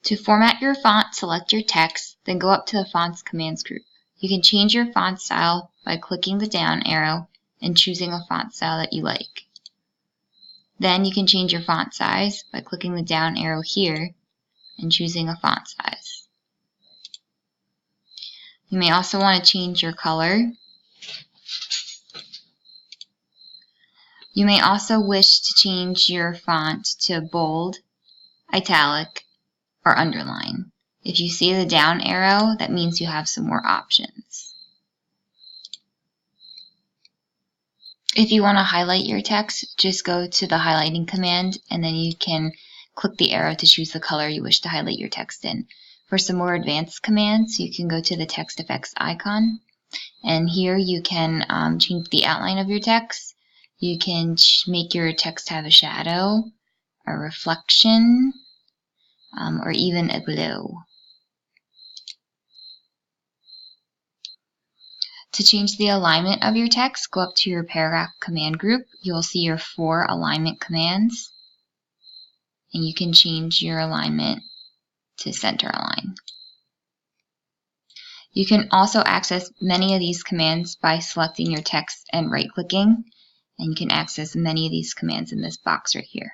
To format your font, select your text, then go up to the Fonts Commands group. You can change your font style by clicking the down arrow and choosing a font style that you like. Then you can change your font size by clicking the down arrow here and choosing a font size. You may also want to change your color. You may also wish to change your font to bold, italic, or underline. If you see the down arrow, that means you have some more options. If you want to highlight your text, just go to the highlighting command and then you can click the arrow to choose the color you wish to highlight your text in. For some more advanced commands, you can go to the text effects icon, and here you can change the outline of your text. You can make your text have a shadow, a reflection, or even a glow. To change the alignment of your text, go up to your paragraph command group. You will see your 4 alignment commands, and you can change your alignment to center align. You can also access many of these commands by selecting your text and right-clicking, and you can access many of these commands in this box right here.